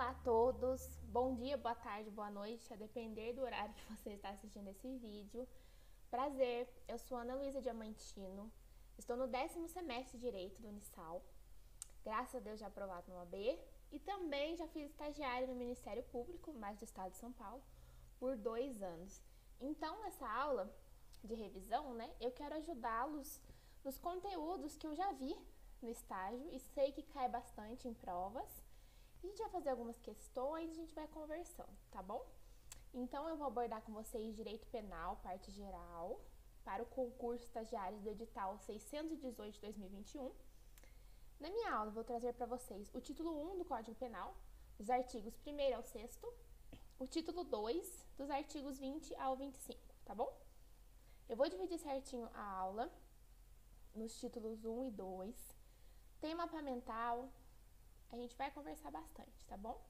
Olá a todos, bom dia, boa tarde, boa noite, a depender do horário que você está assistindo esse vídeo. Prazer, eu sou Ana Luísa Diamantino, estou no 10º semestre de Direito do Unisal, graças a Deus já aprovado no AB e também já fiz estagiário no Ministério Público, mais do Estado de São Paulo, por 2 anos. Então, nessa aula de revisão, eu quero ajudá-los nos conteúdos que eu já vi no estágio e sei que cai bastante em provas. A gente vai fazer algumas questões e a gente vai conversando, tá bom? Então, eu vou abordar com vocês Direito Penal, parte geral, para o concurso estagiário do edital 618 de 2021. Na minha aula, eu vou trazer para vocês o título 1 do Código Penal, dos artigos 1º ao 6º, o título 2, dos artigos 20 ao 25, tá bom? Eu vou dividir certinho a aula nos títulos 1 e 2, tem mapa mental, a gente vai conversar bastante, tá bom?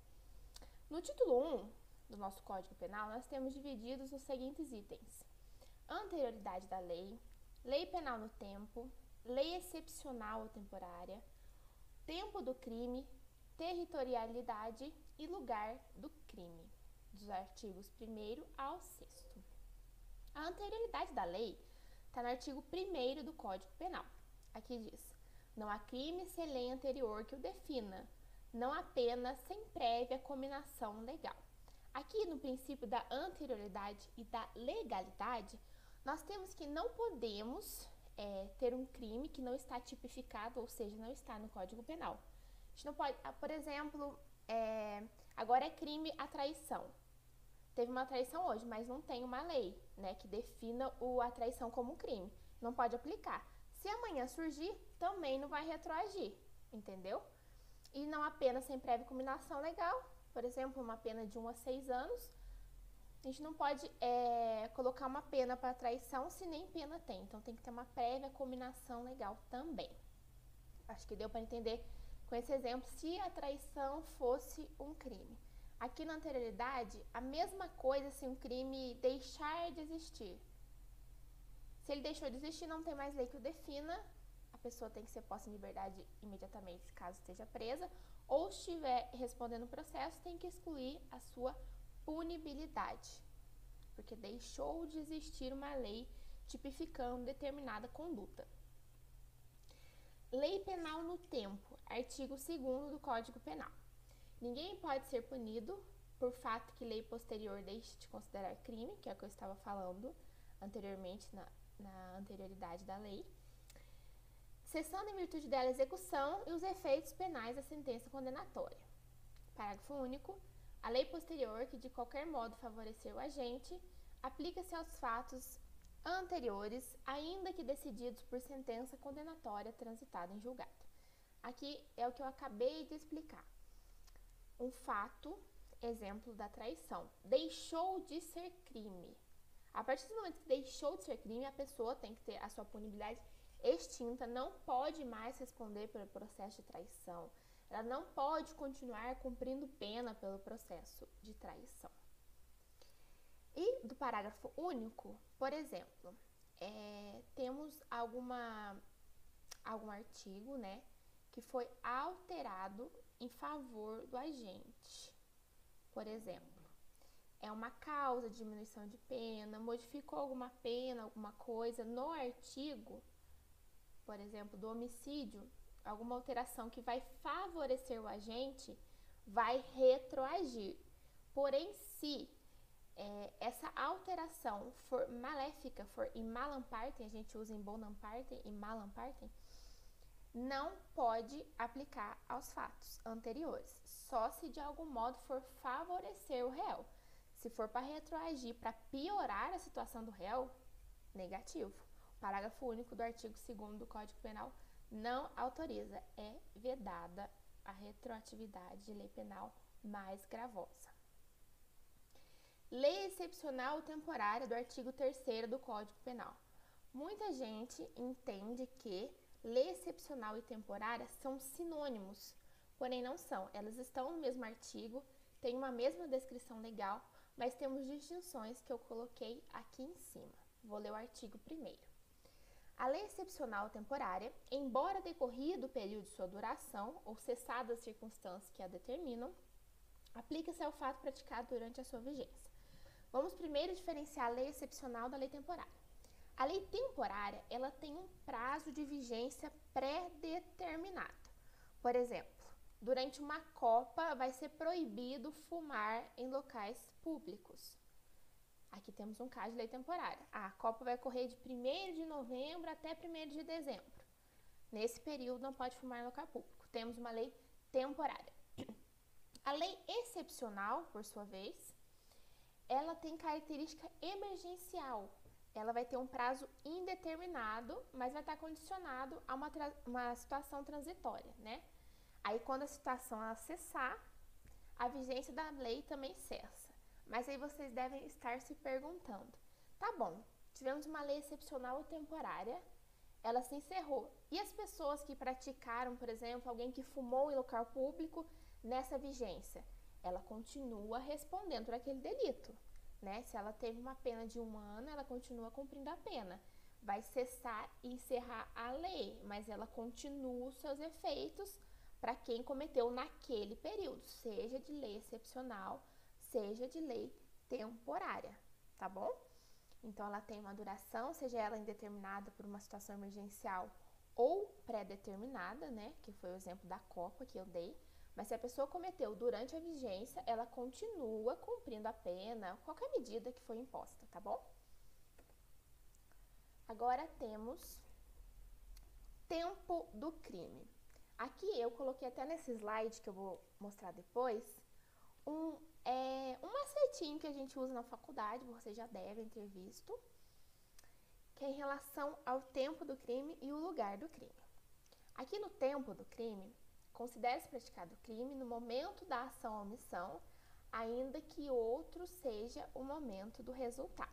No título 1 do nosso Código Penal, nós temos divididos os seguintes itens: anterioridade da lei, lei penal no tempo, lei excepcional ou temporária, tempo do crime, territorialidade e lugar do crime, dos artigos 1º ao 6º. A anterioridade da lei está no artigo 1º do Código Penal. Aqui diz: não há crime sem lei anterior que o defina, não há pena sem prévia cominação legal. Aqui no princípio da anterioridade e da legalidade, nós temos que não podemos ter um crime que não está tipificado, ou seja, não está no Código Penal. A gente não pode, por exemplo, agora é crime a traição. Teve uma traição hoje, mas não tem uma lei, que defina a traição como um crime. Não pode aplicar. Se amanhã surgir, também não vai retroagir, entendeu? E não há pena sem prévia cominação legal, por exemplo, uma pena de 1 a 6 anos. A gente não pode colocar uma pena para traição se nem pena tem, então tem que ter uma prévia cominação legal também. Acho que deu para entender com esse exemplo se a traição fosse um crime. Aqui na anterioridade, a mesma coisa se um crime deixar de existir. Se ele deixou de existir, não tem mais lei que o defina, a pessoa tem que ser posta em liberdade imediatamente, caso esteja presa, ou estiver respondendo o processo, tem que excluir a sua punibilidade, porque deixou de existir uma lei tipificando determinada conduta. Lei penal no tempo, artigo 2º do Código Penal. Ninguém pode ser punido por fato que lei posterior deixe de considerar crime, que é o que eu estava falando anteriormente na anterioridade da lei, cessando em virtude dela a execução e os efeitos penais da sentença condenatória. Parágrafo único. A lei posterior, que de qualquer modo favorecer o agente, aplica-se aos fatos anteriores, ainda que decididos por sentença condenatória transitada em julgado. Aqui é o que eu acabei de explicar. Um fato, exemplo da traição, deixou de ser crime. A partir do momento que deixou de ser crime, a pessoa tem que ter a sua punibilidade extinta, não pode mais responder pelo processo de traição. Ela não pode continuar cumprindo pena pelo processo de traição. E do parágrafo único, por exemplo, temos algum artigo, que foi alterado em favor do agente. Por exemplo, é uma causa de diminuição de pena, modificou alguma pena, alguma coisa no artigo, por exemplo, do homicídio, alguma alteração que vai favorecer o agente, vai retroagir. Porém, se essa alteração for maléfica, for in malam partem, a gente usa em bonam partem e malam partem, não pode aplicar aos fatos anteriores, só se de algum modo for favorecer o réu. Se for para retroagir, para piorar a situação do réu, negativo. O parágrafo único do artigo 2º do Código Penal não autoriza, é vedada a retroatividade de lei penal mais gravosa. Lei excepcional ou temporária do artigo 3º do Código Penal. Muita gente entende que lei excepcional e temporária são sinônimos, porém não são. Elas estão no mesmo artigo, têm uma mesma descrição legal, mas temos distinções que eu coloquei aqui em cima. Vou ler o artigo 1º. A lei excepcional ou temporária, embora decorrido o período de sua duração ou cessadas as circunstâncias que a determinam, Aplica-se ao fato praticado durante a sua vigência. Vamos primeiro diferenciar a lei excepcional da lei temporária. A lei temporária, ela tem um prazo de vigência pré-determinado. Por exemplo, durante uma Copa vai ser proibido fumar em locais públicos. Aqui temos um caso de lei temporária. A Copa vai ocorrer de 1º de novembro até 1º de dezembro. Nesse período não pode fumar em local público. Temos uma lei temporária. A lei excepcional, por sua vez, ela tem característica emergencial. Ela vai ter um prazo indeterminado, mas vai estar condicionado a uma situação transitória, né? Aí, quando a situação ela cessar, a vigência da lei também cessa. Mas aí vocês devem estar se perguntando, tá bom, tivemos uma lei excepcional ou temporária, ela se encerrou. E as pessoas que praticaram, por exemplo, alguém que fumou em local público nessa vigência, ela continua respondendo por aquele delito, né? Se ela teve uma pena de 1 ano, ela continua cumprindo a pena. Vai cessar e encerrar a lei, mas ela continua os seus efeitos para quem cometeu naquele período, seja de lei excepcional, seja de lei temporária, tá bom? Então, ela tem uma duração, seja ela indeterminada por uma situação emergencial ou pré-determinada, né? Que foi o exemplo da Copa que eu dei. Mas se a pessoa cometeu durante a vigência, ela continua cumprindo a pena, qualquer medida que foi imposta, tá bom? Agora temos tempo do crime. Aqui eu coloquei até nesse slide que eu vou mostrar depois, um macetinho que a gente usa na faculdade, vocês já devem ter visto, que é em relação ao tempo do crime e o lugar do crime. Aqui no tempo do crime, considera-se praticado o crime no momento da ação ou omissão, ainda que outro seja o momento do resultado.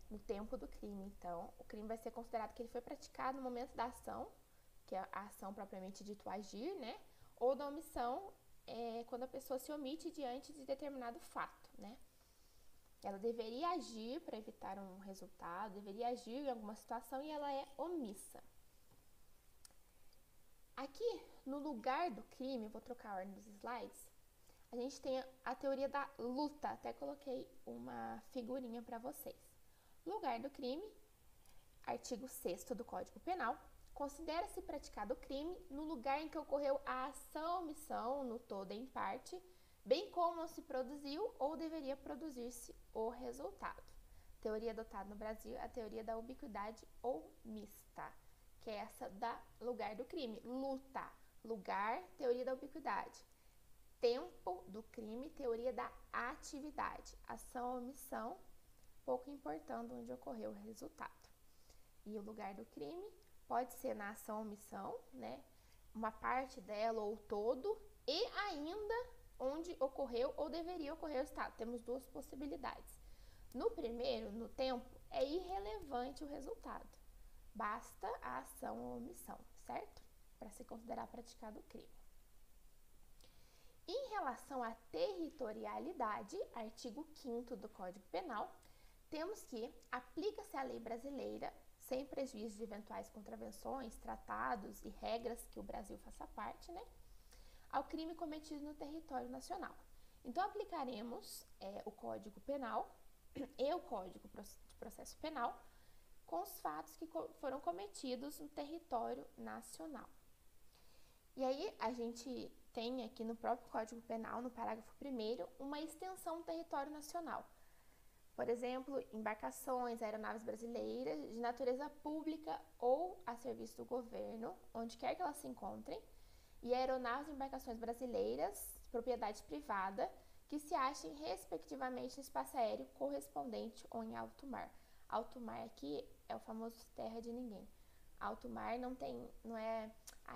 No tempo do crime, então, o crime vai ser considerado que ele foi praticado no momento da ação, que é a ação propriamente dito agir, né? Ou da omissão, quando a pessoa se omite diante de determinado fato, né? Ela deveria agir para evitar um resultado, deveria agir em alguma situação e ela é omissa. Aqui, no lugar do crime, vou trocar a ordem dos slides, a gente tem a teoria da luta, até coloquei uma figurinha para vocês. Lugar do crime, artigo 6º do Código Penal, considera-se praticado o crime no lugar em que ocorreu a ação ou omissão, no todo ou em parte, bem como não se produziu ou deveria produzir-se o resultado. Teoria adotada no Brasil, a teoria da ubiquidade omissa, que é essa da lugar do crime. Luta, lugar, teoria da ubiquidade. Tempo do crime, teoria da atividade. Ação ou omissão, pouco importando onde ocorreu o resultado. E o lugar do crime pode ser na ação ou omissão, né? Uma parte dela ou todo, e ainda onde ocorreu ou deveria ocorrer o resultado. Temos duas possibilidades. No primeiro, no tempo, é irrelevante o resultado. Basta a ação ou omissão, certo? Para se considerar praticado o crime. Em relação à territorialidade, artigo 5º do Código Penal, temos que aplica-se a lei brasileira, sem prejuízo de eventuais contravenções, tratados e regras que o Brasil faça parte, né, ao crime cometido no território nacional. Então, aplicaremos o Código Penal e o Código de Processo Penal com os fatos que foram cometidos no território nacional. E aí, a gente tem aqui no próprio Código Penal, no parágrafo 1º, uma extensão do território nacional. Por exemplo, embarcações, aeronaves brasileiras de natureza pública ou a serviço do governo, onde quer que elas se encontrem, e aeronaves e embarcações brasileiras, propriedade privada, que se achem respectivamente no espaço aéreo correspondente ou em alto mar. Alto mar aqui é o famoso terra de ninguém. Alto mar não é,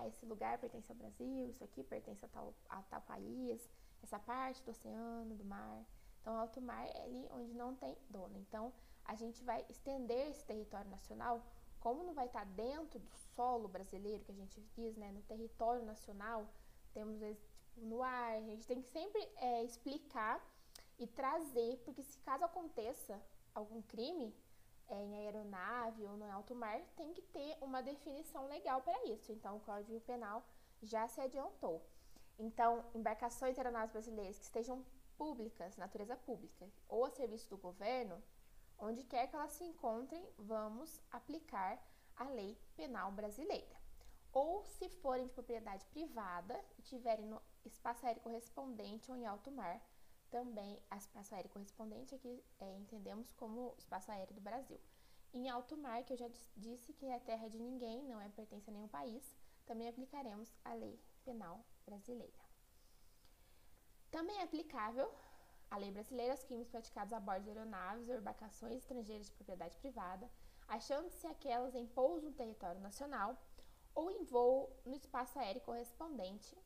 esse lugar pertence ao Brasil, isso aqui pertence a tal país, essa parte do oceano, do mar. Então, alto mar é ali onde não tem dono. Então, a gente vai estender esse território nacional, como não vai estar dentro do solo brasileiro, que a gente diz, né, no território nacional, temos no ar, a gente tem que sempre explicar e trazer, porque se caso aconteça algum crime em aeronave ou no alto mar, tem que ter uma definição legal para isso. Então, o Código Penal já se adiantou. Então, embarcações e aeronaves brasileiras que estejam públicas, natureza pública, ou a serviço do governo, onde quer que elas se encontrem, vamos aplicar a lei penal brasileira. Ou se forem de propriedade privada e tiverem no espaço aéreo correspondente ou em alto mar, também a espaço aéreo correspondente aqui entendemos como espaço aéreo do Brasil. Em alto mar, que eu já disse que é terra de ninguém, não pertence a nenhum país, também aplicaremos a lei penal brasileira. Também é aplicável a lei brasileira aos crimes praticados a bordo de aeronaves ou embarcações estrangeiras de propriedade privada, achando-se aquelas em pouso no território nacional ou em voo no espaço aéreo correspondente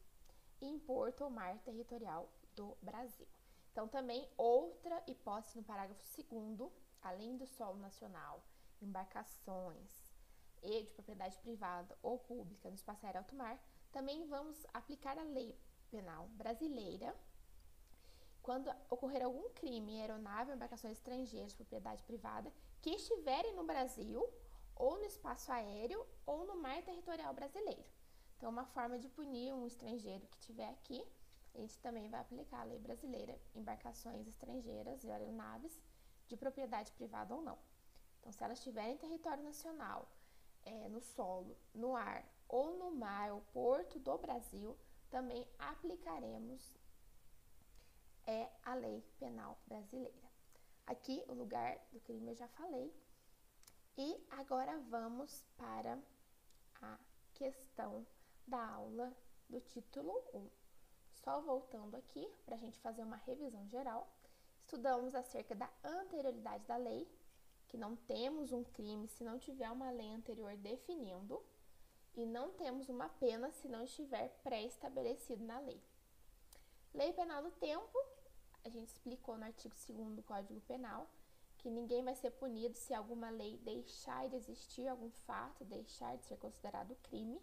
em porto ou mar territorial do Brasil. Então, também outra hipótese no parágrafo 2º, além do solo nacional, embarcações e de propriedade privada ou pública no espaço aéreo alto mar, também vamos aplicar a lei penal brasileira quando ocorrer algum crime em aeronave ou embarcações estrangeiras de propriedade privada que estiverem no Brasil ou no espaço aéreo ou no mar territorial brasileiro. Então, uma forma de punir um estrangeiro que estiver aqui, a gente também vai aplicar a lei brasileira em embarcações estrangeiras e aeronaves de propriedade privada ou não. Então, se elas estiverem em território nacional, no solo, no ar ou no mar ou porto do Brasil, também aplicaremos a lei penal brasileira. Aqui, o lugar do crime eu já falei. E agora vamos para a questão da aula do título 1. Só voltando aqui, para a gente fazer uma revisão geral, estudamos acerca da anterioridade da lei, que não temos um crime se não tiver uma lei anterior definindo, e não temos uma pena se não estiver pré-estabelecido na lei. Lei penal do tempo, a gente explicou no artigo 2º do Código Penal, que ninguém vai ser punido se alguma lei deixar de existir, algum fato deixar de ser considerado crime,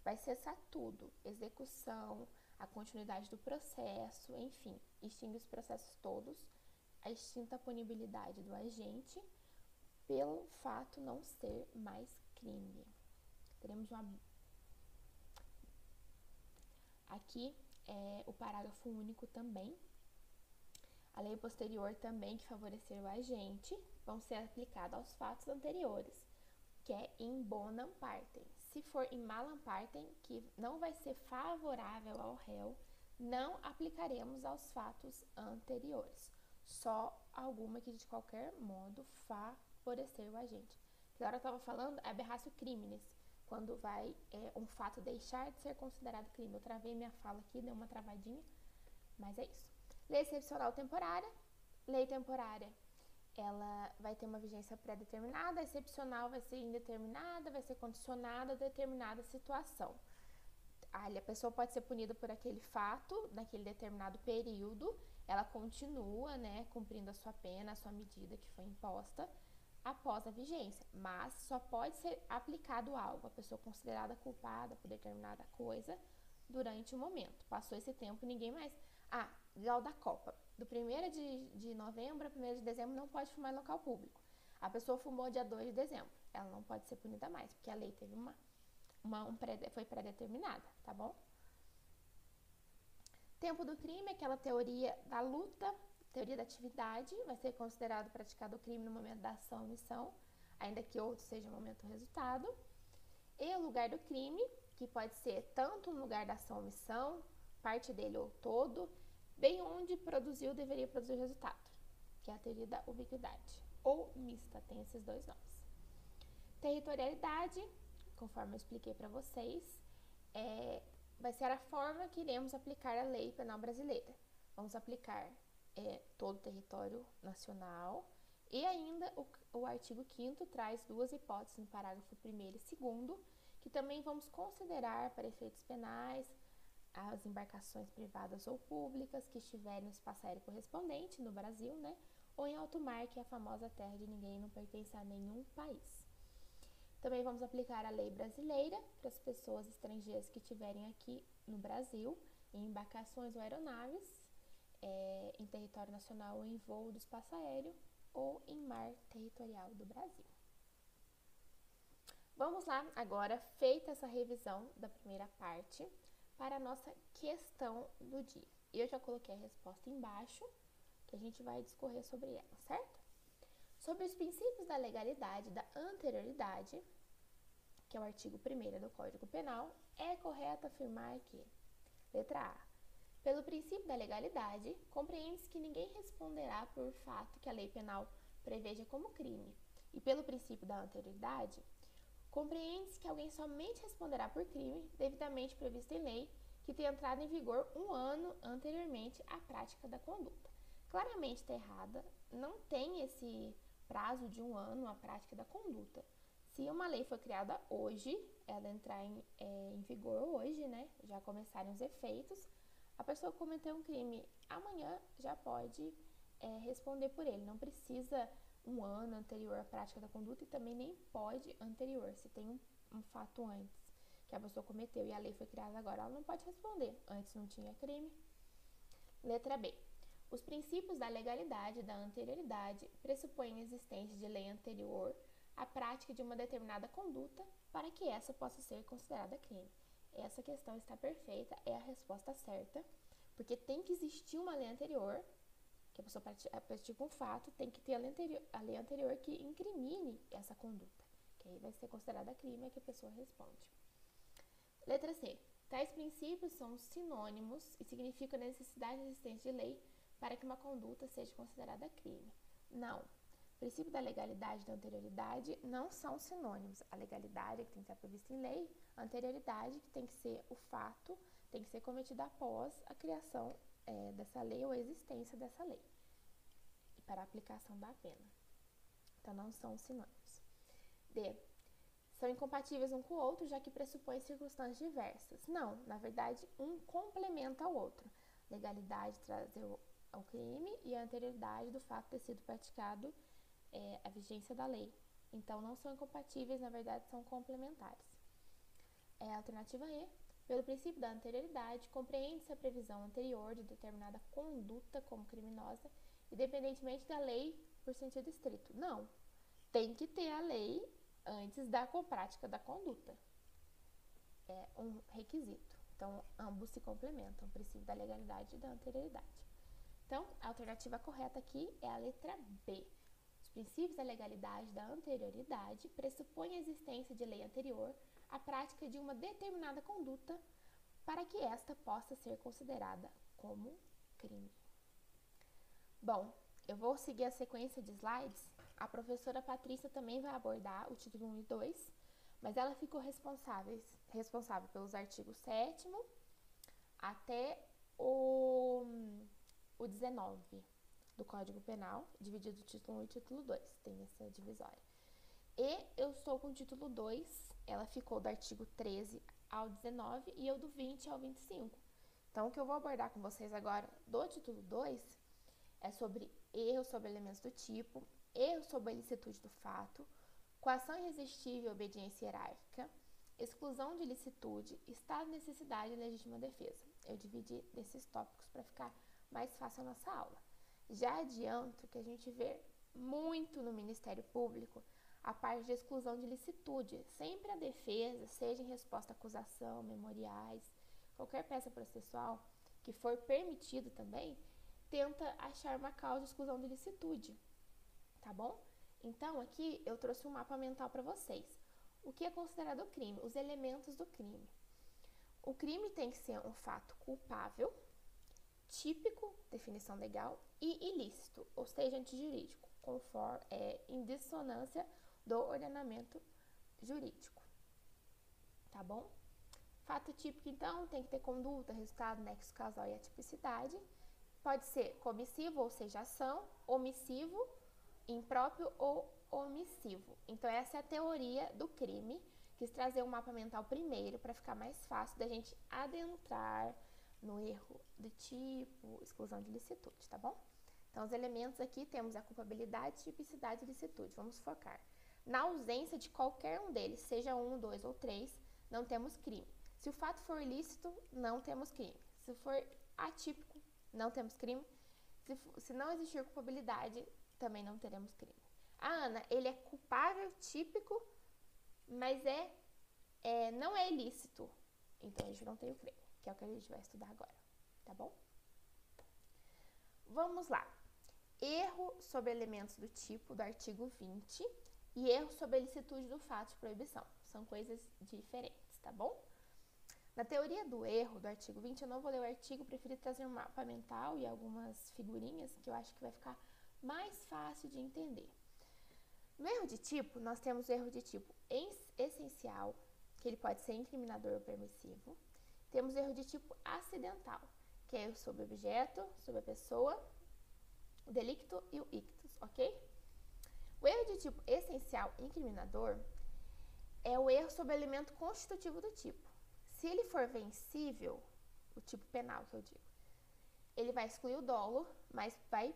vai cessar tudo, execução, a continuidade do processo, enfim, extingue os processos todos, a extinta punibilidade do agente pelo fato não ser mais crime. Teremos aqui o parágrafo único também. A lei posterior também que favorecer o agente vão ser aplicadas aos fatos anteriores, que é in bonam partem. Se for in malam partem, que não vai ser favorável ao réu, não aplicaremos aos fatos anteriores. Só alguma que de qualquer modo favorecer o agente. Agora eu estava falando é aberratio criminis, quando vai um fato deixar de ser considerado crime. Eu travei minha fala aqui, deu uma travadinha, mas é isso. Lei excepcional temporária. Lei temporária, ela vai ter uma vigência pré-determinada, a excepcional vai ser indeterminada, vai ser condicionada a determinada situação. A pessoa pode ser punida por aquele fato, naquele determinado período, ela continua, cumprindo a sua pena, a sua medida que foi imposta após a vigência, mas só pode ser aplicado algo, a pessoa considerada culpada por determinada coisa durante o momento. Passou esse tempo, ninguém mais... igual da Copa. Do 1º de novembro a 1º de dezembro não pode fumar em local público. A pessoa fumou dia 2 de dezembro. Ela não pode ser punida mais, porque a lei teve foi pré-determinada, tá bom? Tempo do crime, aquela teoria da luta, teoria da atividade, vai ser considerado praticado o crime no momento da ação ou omissão, ainda que outro seja o momento do resultado. E o lugar do crime, que pode ser tanto no lugar da ação ou omissão, parte dele ou todo, bem onde produziu deveria produzir o resultado, que é a teoria da ubiquidade, ou mista, tem esses dois nomes. Territorialidade, conforme eu expliquei para vocês, vai ser a forma que iremos aplicar a lei penal brasileira. Vamos aplicar todo o território nacional e ainda o artigo 5º traz duas hipóteses no parágrafo 1º e 2º, que também vamos considerar para efeitos penais as embarcações privadas ou públicas que estiverem no espaço aéreo correspondente no Brasil, ou em alto mar, que é a famosa terra de ninguém e não pertence a nenhum país. Também vamos aplicar a lei brasileira para as pessoas estrangeiras que estiverem aqui no Brasil, em embarcações ou aeronaves, em território nacional ou em voo do espaço aéreo, ou em mar territorial do Brasil. Vamos lá, agora, feita essa revisão da primeira parte, para a nossa questão do dia. Eu já coloquei a resposta embaixo, que a gente vai discorrer sobre ela, certo? Sobre os princípios da legalidade e da anterioridade, que é o artigo 1º do Código Penal, é correto afirmar que, letra A, pelo princípio da legalidade, compreende-se que ninguém responderá por fato que a lei penal preveja como crime, e pelo princípio da anterioridade, compreende-se que alguém somente responderá por crime devidamente previsto em lei que tenha entrado em vigor 1 ano anteriormente à prática da conduta. Claramente está errada, não tem esse prazo de 1 ano à prática da conduta. Se uma lei foi criada hoje, ela entrar em vigor hoje, né, já começarem os efeitos, a pessoa que cometeu um crime amanhã já pode responder por ele. Não precisa 1 ano anterior à prática da conduta e também nem pode anterior. Se tem um fato antes que a pessoa cometeu e a lei foi criada agora, ela não pode responder. Antes não tinha crime. Letra B. Os princípios da legalidade e da anterioridade pressupõem a existência de lei anterior à prática de uma determinada conduta para que essa possa ser considerada crime. Essa questão está perfeita, é a resposta certa, porque tem que existir uma lei anterior, que a pessoa pratica um fato, tem que ter a lei anterior que incrimine essa conduta, que aí vai ser considerada crime, é que a pessoa responde. Letra C. Tais princípios são sinônimos e significam a necessidade de existência de lei para que uma conduta seja considerada crime. Não. O princípio da legalidade e da anterioridade não são sinônimos. A legalidade, que tem que estar prevista em lei, a anterioridade, que tem que ser o fato, tem que ser cometido após a criação dessa lei ou a existência dessa lei, e para a aplicação da pena. Então, não são sinônimos. D. São incompatíveis um com o outro, já que pressupõem circunstâncias diversas. Não, na verdade, um complementa ao outro. Legalidade trazer ao crime e a anterioridade do fato ter sido praticado a vigência da lei. Então, não são incompatíveis, na verdade, são complementares. Alternativa E. Pelo princípio da anterioridade, compreende-se a previsão anterior de determinada conduta como criminosa, independentemente da lei por sentido estrito. Não. Tem que ter a lei antes da prática da conduta. É um requisito. Então, ambos se complementam, o princípio da legalidade e da anterioridade. Então, a alternativa correta aqui é a letra B. Os princípios da legalidade e da anterioridade pressupõem a existência de lei anterior à prática de uma determinada conduta para que esta possa ser considerada como crime. Bom, eu vou seguir a sequência de slides. A professora Patrícia também vai abordar o título 1 e 2, mas ela ficou responsável pelos artigos 7º até o 19 do Código Penal, dividido o título 1 e o título 2, tem essa divisória. E eu estou com o título 2, ela ficou do artigo 13 ao 19 e eu do 20 ao 25. Então, o que eu vou abordar com vocês agora do título 2 é sobre erros sobre elementos do tipo, erros sobre a ilicitude do fato, coação irresistível e obediência hierárquica, exclusão de ilicitude, estado de necessidade e legítima defesa. Eu dividi esses tópicos para ficar mais fácil a nossa aula. Já adianto que a gente vê muito no Ministério Público a parte de exclusão de ilicitude. Sempre a defesa, seja em resposta à acusação, memoriais, qualquer peça processual que for permitido também, tenta achar uma causa de exclusão de ilicitude, tá bom? Então, aqui eu trouxe um mapa mental para vocês. O que é considerado crime? Os elementos do crime. O crime tem que ser um fato culpável, típico, definição legal, e ilícito, ou seja, antijurídico, em dissonância do ordenamento jurídico, tá bom? Fato típico, então, tem que ter conduta, resultado, nexo causal e atipicidade. Pode ser comissivo, ou seja, ação, omissivo, impróprio ou omissivo. Então, essa é a teoria do crime. Quis trazer um mapa mental primeiro para ficar mais fácil da gente adentrar no erro de tipo, exclusão de ilicitude, tá bom? Então, os elementos aqui temos a culpabilidade, tipicidade e ilicitude. Vamos focar. Na ausência de qualquer um deles, seja 1, 2 ou 3, não temos crime. Se o fato for ilícito, não temos crime. Se for atípico, não temos crime. Se não existir culpabilidade, também não teremos crime. Ana, ele é culpável, típico, mas não é ilícito. Então, a gente não tem o crime, que é o que a gente vai estudar agora, tá bom? Vamos lá. Erro sobre elementos do tipo do artigo 20 e erro sobre a ilicitude do fato de proibição. São coisas diferentes, tá bom? Na teoria do erro do artigo 20, eu não vou ler o artigo, preferi trazer um mapa mental e algumas figurinhas que eu acho que vai ficar mais fácil de entender. No erro de tipo, nós temos o erro de tipo essencial, que ele pode ser incriminador ou permissivo. Temos o erro de tipo acidental, que é erro sobre o objeto, sobre a pessoa, o delicto e o ictus, ok? O erro de tipo essencial incriminador é o erro sobre o elemento constitutivo do tipo. Se ele for vencível, o tipo penal que eu digo, ele vai excluir o dolo, mas vai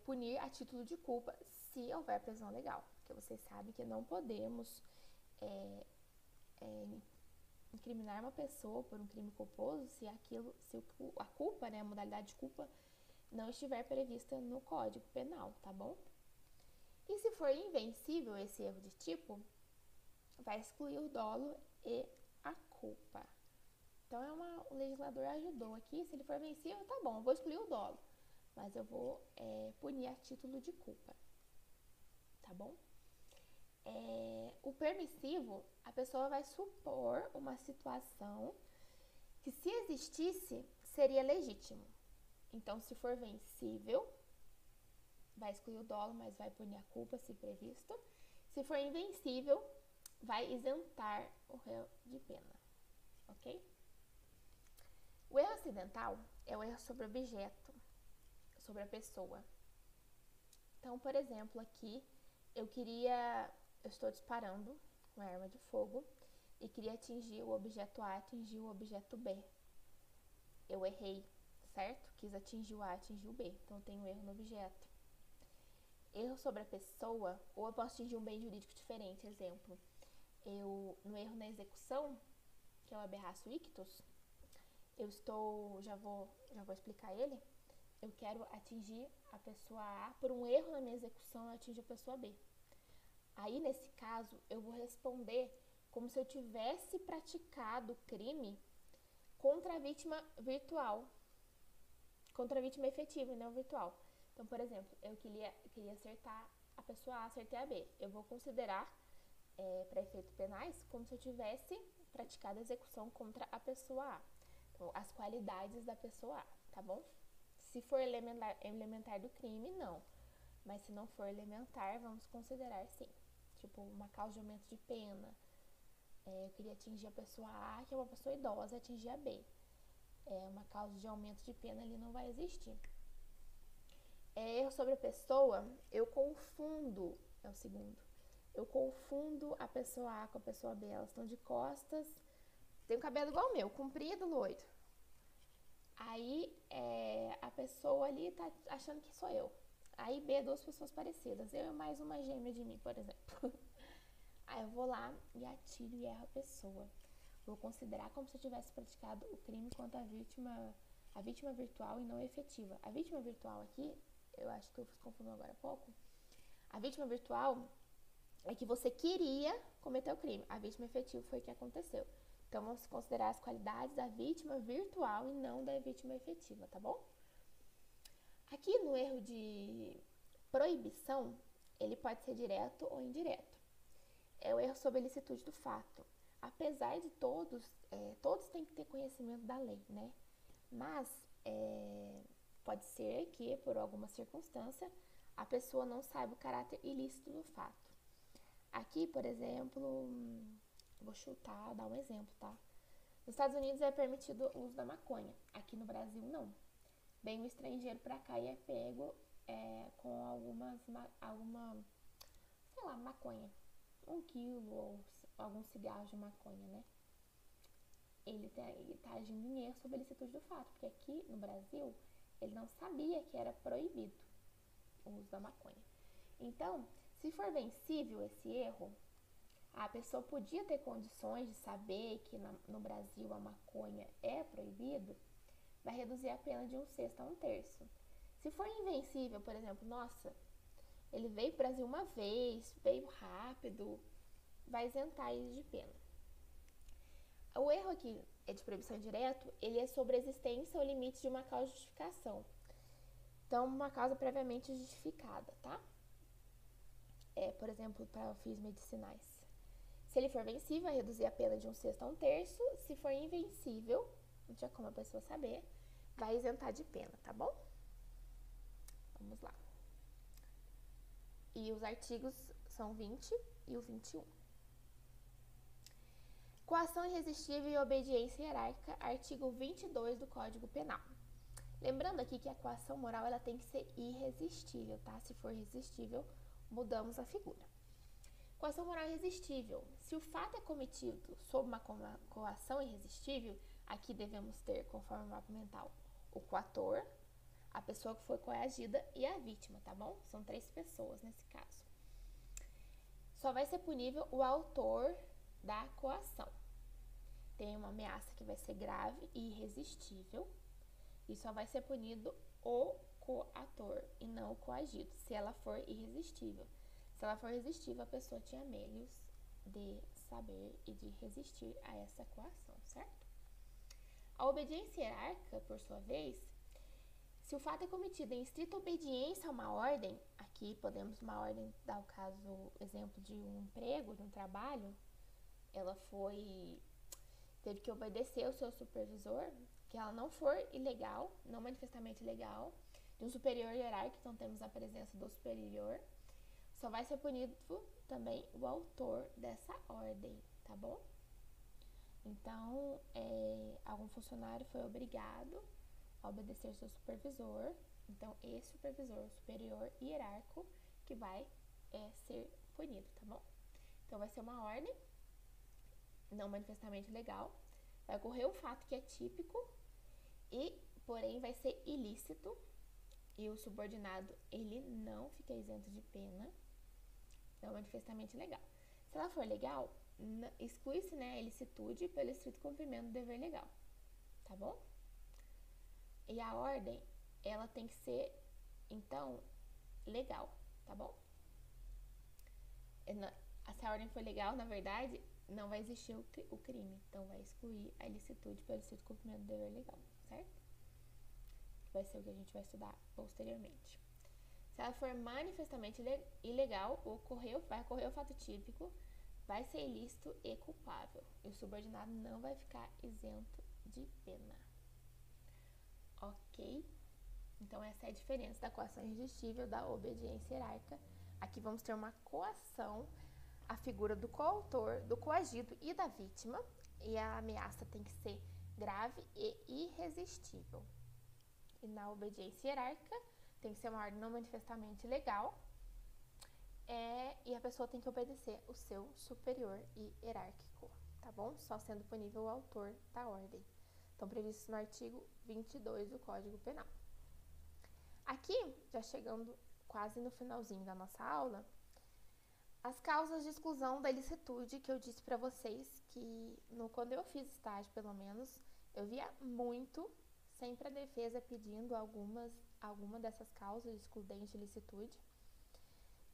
punir a título de culpa se houver prisão legal. Porque vocês sabem que não podemos incriminar uma pessoa por um crime culposo se a culpa, né, a modalidade de culpa, não estiver prevista no Código Penal, tá bom? E se for invencível esse erro de tipo, vai excluir o dolo e a culpa. Então, o legislador ajudou aqui. Se ele for vencível, tá bom, eu vou excluir o dolo, mas eu vou punir a título de culpa, tá bom? O permissivo, a pessoa vai supor uma situação que, se existisse, seria legítimo. Então, se for vencível, vai excluir o dolo, mas vai punir a culpa, se previsto. Se for invencível, vai isentar o réu de pena, ok? O erro acidental é o erro sobre o objeto, sobre a pessoa. Então, por exemplo, aqui eu estou disparando com a arma de fogo e queria atingir o objeto A, atingir o objeto B. Eu errei, certo? Quis atingir o A, atingir o B. Então, tem um erro no objeto. Erro sobre a pessoa, ou eu posso atingir um bem jurídico diferente. Exemplo, no erro na execução, que é o aberratio ictus, já vou explicar ele. Eu quero atingir a pessoa A, por um erro na minha execução, eu atingi a pessoa B. Aí, nesse caso, eu vou responder como se eu tivesse praticado o crime contra a vítima virtual, contra a vítima efetiva e não virtual. Então, por exemplo, eu queria acertar a pessoa A, acertei a B. Eu vou considerar, para efeitos penais, como se eu tivesse praticado a execução contra a pessoa A. Então, as qualidades da pessoa A, tá bom? Se for elementar do crime, não. Mas se não for elementar, vamos considerar sim. Tipo, uma causa de aumento de pena. Eu queria atingir a pessoa A, que é uma pessoa idosa, atingir a B. Uma causa de aumento de pena ali não vai existir. Erro sobre a pessoa, eu confundo, é o segundo. Eu confundo a pessoa A com a pessoa B. Elas estão de costas, tem um cabelo igual o meu, comprido, loiro. Aí, a pessoa ali tá achando que sou eu. Aí, B, duas pessoas parecidas. Eu e mais uma gêmea de mim, por exemplo. Aí, eu vou lá e atiro e erro a pessoa. Vou considerar como se eu tivesse praticado o crime contra a vítima virtual e não efetiva. A vítima virtual aqui, eu acho que eu confundi agora há pouco. A vítima virtual é que você queria cometer o crime. A vítima efetiva foi o que aconteceu. Então, vamos considerar as qualidades da vítima virtual e não da vítima efetiva, tá bom? Aqui no erro de proibição, ele pode ser direto ou indireto. É o erro sobre a ilicitude do fato. Apesar de todos têm que ter conhecimento da lei, né? Mas pode ser que, por alguma circunstância, a pessoa não saiba o caráter ilícito do fato. Aqui, por exemplo, vou chutar, dar um exemplo, tá? Nos Estados Unidos é permitido o uso da maconha. Aqui no Brasil, não. Vem um estrangeiro pra cá e é pego com alguma, maconha. 1 quilo ou alguns cigarros de maconha, né? Ele tá agindo em erro sobre a ilicitude do fato, porque aqui no Brasil, ele não sabia que era proibido o uso da maconha. Então, se for vencível esse erro, a pessoa podia ter condições de saber que no Brasil a maconha é proibido, vai reduzir a pena de 1/6 a 1/3. Se for invencível, por exemplo, nossa, ele veio para o Brasil uma vez, veio rápido, vai isentar ele de pena. O erro aqui é de proibição direto, ele é sobre a existência ou limite de uma causa de justificação. Então, uma causa previamente justificada, tá? Por exemplo, para fins medicinais. Se ele for vencível, vai reduzir a pena de 1/6 a 1/3. Se for invencível, não tinha como a pessoa saber, vai isentar de pena, tá bom? Vamos lá. E os artigos são 20 e o 21. Coação irresistível e obediência hierárquica, artigo 22 do Código Penal. Lembrando aqui que a coação moral ela tem que ser irresistível, tá? Se for irresistível, mudamos a figura. Coação moral irresistível. Se o fato é cometido sob uma coação irresistível, aqui devemos ter, conforme o mapa mental, o coator, a pessoa que foi coagida e a vítima, tá bom? São 3 pessoas nesse caso. Só vai ser punível o autor da coação. Tem uma ameaça que vai ser grave e irresistível e só vai ser punido o coator e não o coagido, se ela for irresistível. Se ela for resistível, a pessoa tinha meios de saber e de resistir a essa coação, certo? A obediência hierárquica, por sua vez, se o fato é cometido em estrita obediência a uma ordem, aqui podemos uma ordem, dar o caso, exemplo de um emprego, de um trabalho, ela teve que obedecer ao seu supervisor, que ela não for ilegal, não manifestamente ilegal, de um superior hierárquico, então temos a presença do superior, só vai ser punido também o autor dessa ordem, tá bom? Então, algum funcionário foi obrigado a obedecer seu supervisor, então esse supervisor superior hierárquico que vai ser punido, tá bom? Então, vai ser uma ordem não manifestamente legal, vai ocorrer um fato que é típico porém, vai ser ilícito e o subordinado, ele não fica isento de pena, não manifestamente legal. Se ela for legal, exclui-se, né, a ilicitude pelo estrito cumprimento do dever legal, tá bom? E a ordem, ela tem que ser, então, legal, tá bom? Se a ordem for legal, na verdade, não vai existir o crime, então vai excluir a ilicitude pelo estrito cumprimento do dever legal, certo? Vai ser o que a gente vai estudar posteriormente. Se ela for manifestamente ilegal, vai ocorrer o fato típico, vai ser ilícito e culpável, e o subordinado não vai ficar isento de pena. Ok? Então, essa é a diferença da coação irresistível da obediência hierárquica. Aqui vamos ter uma coação, a figura do coautor, do coagido e da vítima, e a ameaça tem que ser grave e irresistível. E na obediência hierárquica, tem que ser uma ordem não manifestamente legal, e a pessoa tem que obedecer o seu superior e hierárquico, tá bom? Só sendo punível o autor da ordem. Estão previstos no artigo 22 do Código Penal. Aqui, já chegando quase no finalzinho da nossa aula, as causas de exclusão da ilicitude que eu disse para vocês que, quando eu fiz estágio, pelo menos, eu via muito, sempre a defesa pedindo alguma dessas causas excludentes de ilicitude,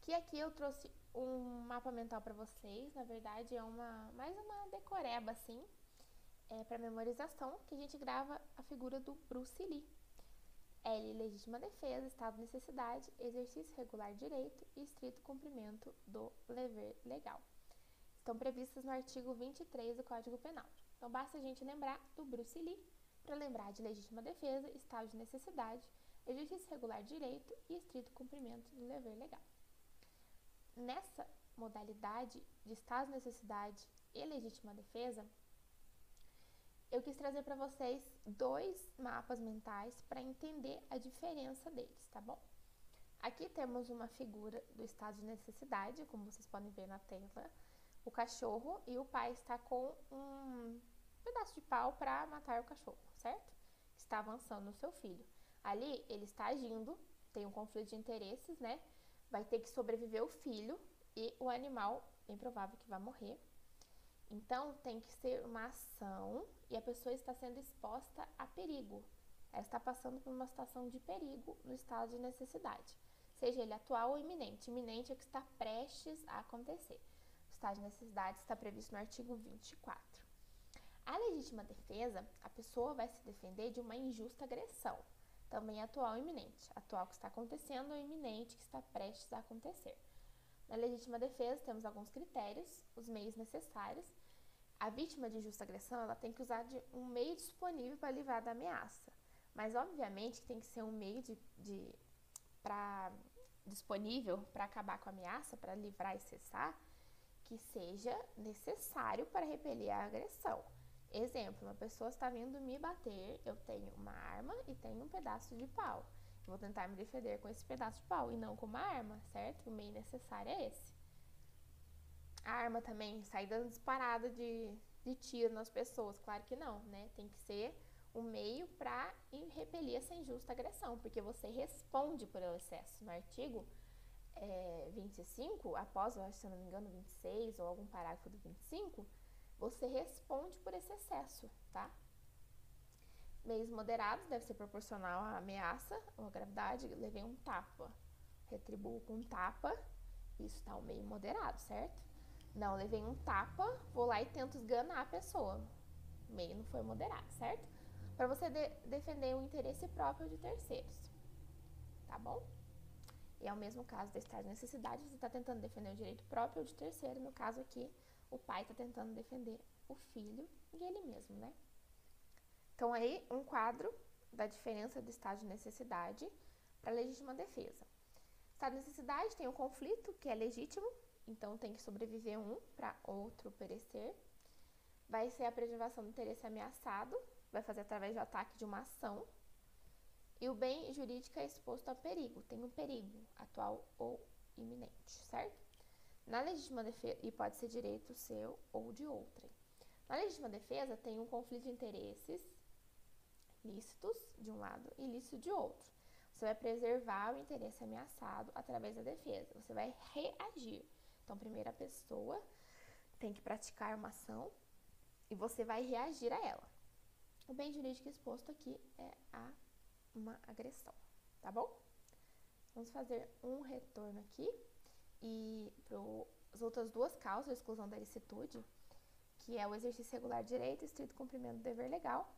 que aqui eu trouxe um mapa mental para vocês, na verdade é mais uma decoreba, assim, para memorização, que a gente grava a figura do Bruce Lee. L, legítima defesa, estado de necessidade, exercício regular de direito e estrito cumprimento do dever legal. Estão previstas no artigo 23 do Código Penal. Então, basta a gente lembrar do Bruce Lee para lembrar de legítima defesa, estado de necessidade, exercício regular de direito e estrito cumprimento do dever legal. Nessa modalidade de estado de necessidade e legítima defesa, eu quis trazer para vocês 2 mapas mentais para entender a diferença deles, tá bom? Aqui temos uma figura do estado de necessidade, como vocês podem ver na tela, o cachorro, e o pai está com um pedaço de pau para matar o cachorro, certo? Está avançando no seu filho. Ali, ele está agindo, tem um conflito de interesses, né? Vai ter que sobreviver o filho e o animal, bem provável que vai morrer. Então, tem que ser uma ação e a pessoa está sendo exposta a perigo. Ela está passando por uma situação de perigo no estado de necessidade, seja ele atual ou iminente. Iminente é o que está prestes a acontecer. O estado de necessidade está previsto no artigo 24. A legítima defesa, a pessoa vai se defender de uma injusta agressão, também atual ou iminente. Atual que está acontecendo ou iminente que está prestes a acontecer. Na legítima defesa, temos alguns critérios, os meios necessários. A vítima de injusta agressão, ela tem que usar de um meio disponível para livrar da ameaça. Mas, obviamente, que tem que ser um meio disponível para acabar com a ameaça, para livrar e cessar, que seja necessário para repelir a agressão. Exemplo, uma pessoa está vindo me bater, eu tenho uma arma e tenho um pedaço de pau. Eu vou tentar me defender com esse pedaço de pau e não com uma arma, certo? O meio necessário é esse. A arma também sai dando disparada de tiro nas pessoas, claro que não, né? Tem que ser um meio para repelir essa injusta agressão, porque você responde por excesso. No artigo 25, após, se eu não me engano, 26 ou algum parágrafo do 25, você responde por esse excesso, tá? Meios moderados deve ser proporcional à ameaça ou à gravidade. Levei um tapa, retribuo com um tapa, isso tá um meio moderado, certo? Não, levei um tapa, vou lá e tento esganar a pessoa. O meio não foi moderado, certo? Para você defender o interesse próprio de terceiros, tá bom? E é o mesmo caso do estado de necessidade, você está tentando defender o direito próprio ou de terceiro. No caso aqui, o pai está tentando defender o filho e ele mesmo, né? Então, aí, um quadro da diferença do estado de necessidade para a legítima defesa. Estado de necessidade tem um conflito, que é legítimo, então tem que sobreviver um para outro perecer. Vai ser a preservação do interesse ameaçado, vai fazer através do ataque de uma ação. E o bem jurídico é exposto a perigo, tem um perigo atual ou iminente, certo? Na legítima defesa, e pode ser direito seu ou de outrem. Na legítima defesa tem um conflito de interesses lícitos de um lado e ilícito de outro. Você vai preservar o interesse ameaçado através da defesa, você vai reagir. Então, primeiro a pessoa tem que praticar uma ação e você vai reagir a ela. O bem jurídico exposto aqui é uma agressão, tá bom? Vamos fazer um retorno aqui e para as outras duas causas, a exclusão da ilicitude, que é o exercício regular de direito e estrito cumprimento do dever legal.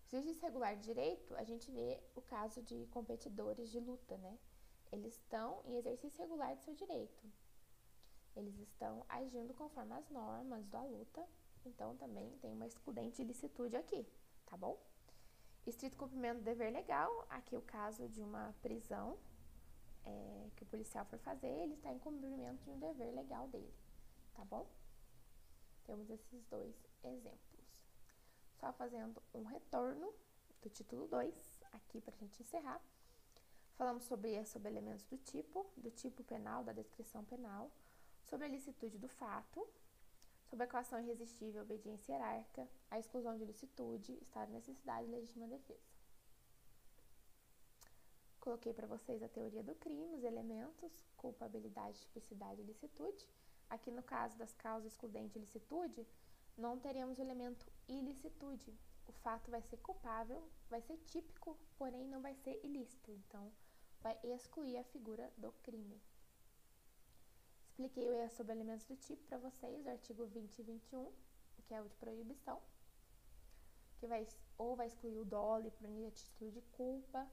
O exercício regular de direito, a gente vê o caso de competidores de luta, né? Eles estão em exercício regular de seu direito. Eles estão agindo conforme as normas da luta, então também tem uma excludente de ilicitude aqui, tá bom? Estrito cumprimento do dever legal, aqui o caso de uma prisão que o policial for fazer, ele está em cumprimento de um dever legal dele, tá bom? Temos esses dois exemplos. Só fazendo um retorno do título 2, aqui para a gente encerrar. Falamos sobre elementos do tipo penal, da descrição penal, sobre a ilicitude do fato, sobre a coação irresistível, obediência hierárquica, a exclusão de ilicitude, estado de necessidade e legítima defesa. Coloquei para vocês a teoria do crime, os elementos, culpabilidade, tipicidade e ilicitude. Aqui no caso das causas excludente e ilicitude, não teremos o elemento ilicitude. O fato vai ser culpável, vai ser típico, porém não vai ser ilícito. Então, vai excluir a figura do crime. Expliquei sobre elementos do tipo para vocês, o artigo 20 e 21, que é o de proibição, que vai excluir o dolo por título de culpa,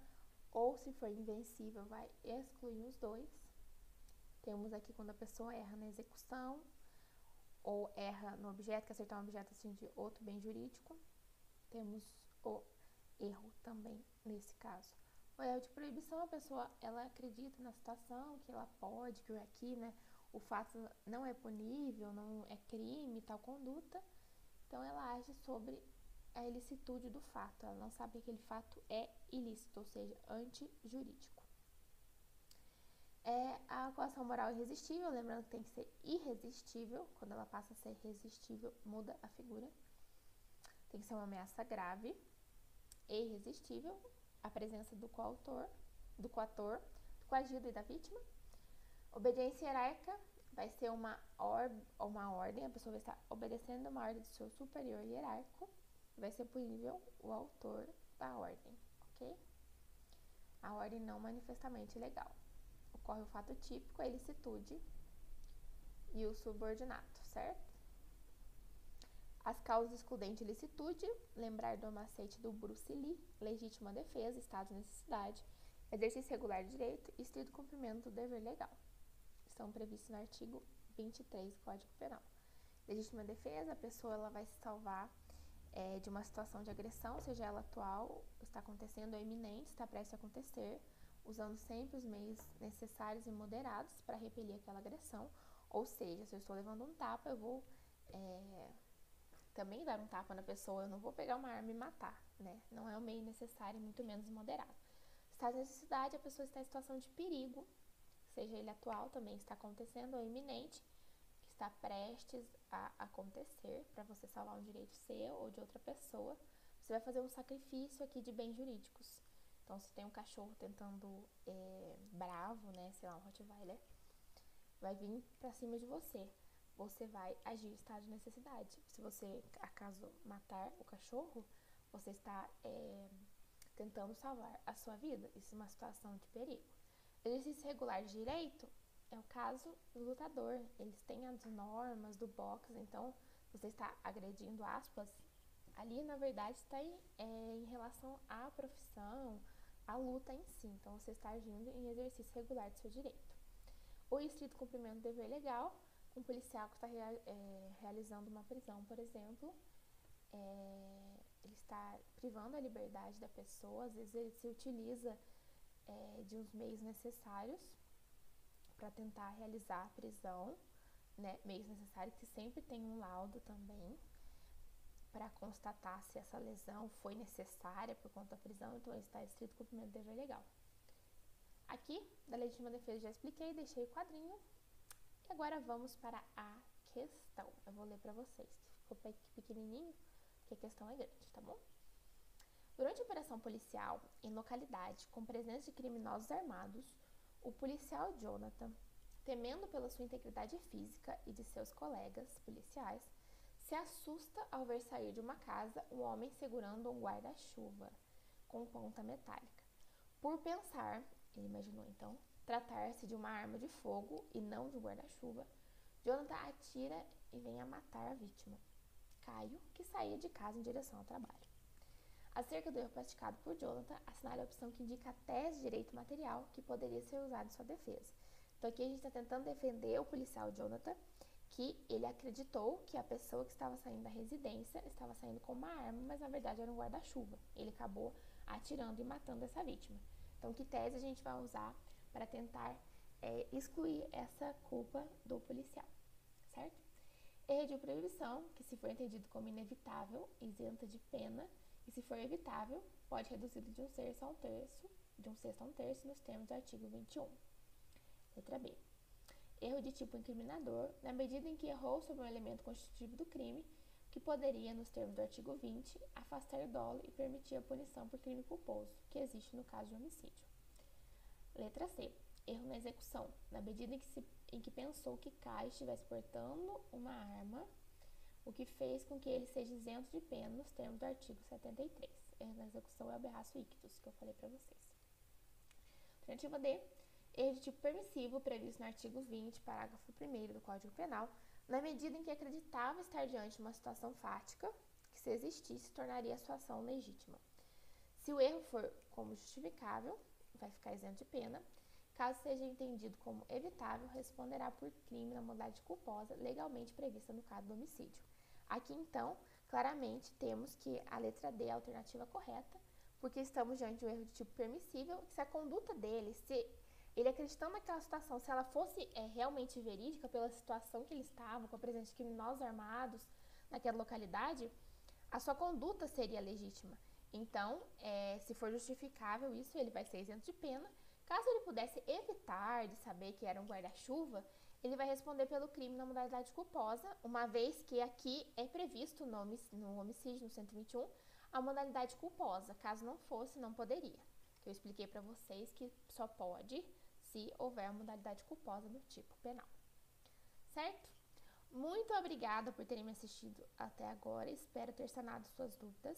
ou se for invencível, vai excluir os dois. Temos aqui quando a pessoa erra na execução, ou erra no objeto, que acertar um objeto assim de outro bem jurídico. Temos o erro também nesse caso. O erro de proibição, a pessoa, ela acredita na situação, que ela pode, que aqui, né, o fato não é punível, não é crime, tal conduta, então ela age sobre a ilicitude do fato, ela não sabe que aquele fato é ilícito, ou seja, antijurídico. A coação moral irresistível, lembrando que tem que ser irresistível, quando ela passa a ser resistível, muda a figura. Tem que ser uma ameaça grave e irresistível, a presença do coator, do coagido e da vítima. Obediência hierárquica vai ser uma ordem, a pessoa vai estar obedecendo uma ordem do seu superior hierárquico, vai ser punível o autor da ordem, ok? A ordem não manifestamente legal. Ocorre o fato típico, a ilicitude e o subordinato, certo? As causas excludentes de ilicitude, lembrar do macete do Bruce Lee, legítima defesa, estado de necessidade, exercício regular de direito e estrito cumprimento do dever legal. Estão previstos no artigo 23 do Código Penal. Legítima defesa, a pessoa ela vai se salvar de uma situação de agressão, seja ela atual, está acontecendo ou iminente, está prestes a acontecer, usando sempre os meios necessários e moderados para repelir aquela agressão. Ou seja, se eu estou levando um tapa, eu vou também dar um tapa na pessoa, eu não vou pegar uma arma e matar, né? Não é o meio necessário, muito menos moderado. Estado de necessidade, a pessoa está em situação de perigo, seja ele atual, também está acontecendo ou iminente, que está prestes a acontecer, para você salvar um direito seu ou de outra pessoa. Você vai fazer um sacrifício aqui de bens jurídicos. Então, se tem um cachorro tentando bravo, né, sei lá, um Rottweiler, vai vir pra cima de você. Você vai agir em estado de necessidade. Se você, acaso, matar o cachorro, você está tentando salvar a sua vida. Isso é uma situação de perigo. Exercício regular de direito é o caso do lutador. Eles têm as normas do boxe, então você está agredindo, aspas, ali na verdade está em relação à profissão, à luta em si. Então você está agindo em exercício regular do seu direito. O estrito cumprimento do dever legal, um policial que está realizando uma prisão, por exemplo, ele está privando a liberdade da pessoa, às vezes ele se utiliza de uns meios necessários para tentar realizar a prisão, né? Meios necessários que sempre tem um laudo também para constatar se essa lesão foi necessária por conta da prisão, então ele está estrito cumprimento do dever legal. Aqui, da legítima defesa, já expliquei, deixei o quadrinho. E agora vamos para a questão. Eu vou ler para vocês, que ficou pequenininho, porque a questão é grande, tá bom? Durante a operação policial, em localidade com presença de criminosos armados, o policial Jonathan, temendo pela sua integridade física e de seus colegas policiais, se assusta ao ver sair de uma casa um homem segurando um guarda-chuva com ponta metálica. Por pensar, ele imaginou então, tratar-se de uma arma de fogo e não de um guarda-chuva, Jonathan atira e vem a matar a vítima, Caio, que saía de casa em direção ao trabalho. Acerca do erro praticado por Jonathan, assinale a opção que indica a tese de direito material que poderia ser usada em sua defesa. Então aqui a gente está tentando defender o policial Jonathan, que ele acreditou que a pessoa que estava saindo da residência estava saindo com uma arma, mas na verdade era um guarda-chuva. Ele acabou atirando e matando essa vítima. Então, que tese a gente vai usar para tentar excluir essa culpa do policial, certo? Erro de proibição, que se for entendido como inevitável, isenta de pena, e se for evitável, pode reduzido de um sexto a um terço nos termos do artigo 21. Letra B. Erro de tipo incriminador, na medida em que errou sobre um elemento constitutivo do crime, que poderia, nos termos do artigo 20, afastar o dolo e permitir a punição por crime culposo, que existe no caso de homicídio. Letra C. Erro na execução, na medida em que pensou que Caio estivesse portando uma arma, o que fez com que ele seja isento de pena nos termos do artigo 73. Erro na execução é o aberratio ictus, que eu falei para vocês. Alternativa D. Erro de tipo permissivo, previsto no artigo 20, parágrafo 1º do Código Penal, na medida em que acreditava estar diante de uma situação fática, que se existisse, tornaria a sua ação legítima. Se o erro for como justificável, vai ficar isento de pena. Caso seja entendido como evitável, responderá por crime na modalidade culposa legalmente prevista no caso do homicídio. Aqui, então, claramente temos que a letra D é a alternativa correta, porque estamos diante de um erro de tipo permissível, se a conduta dele, se ele acreditando naquela situação, se ela fosse realmente verídica pela situação que ele estava, com a presença de criminosos armados naquela localidade, a sua conduta seria legítima. Então, se for justificável isso, ele vai ser isento de pena. Caso ele pudesse evitar de saber que era um guarda-chuva, ele vai responder pelo crime na modalidade culposa, uma vez que aqui é previsto no homicídio, no 121, a modalidade culposa. Caso não fosse, não poderia. Eu expliquei para vocês que só pode se houver a modalidade culposa do tipo penal. Certo? Muito obrigada por terem me assistido até agora. Espero ter sanado suas dúvidas.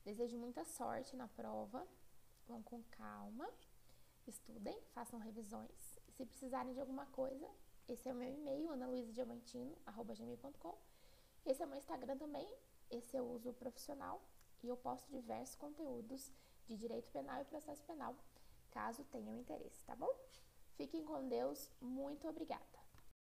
Desejo muita sorte na prova. Vão com calma. Estudem, façam revisões. Se precisarem de alguma coisa, esse é o meu e-mail, analuisadiamantino@gmail.com. Esse é o meu Instagram também, esse eu uso profissional e eu posto diversos conteúdos de direito penal e processo penal, caso tenham interesse, tá bom? Fiquem com Deus, muito obrigada!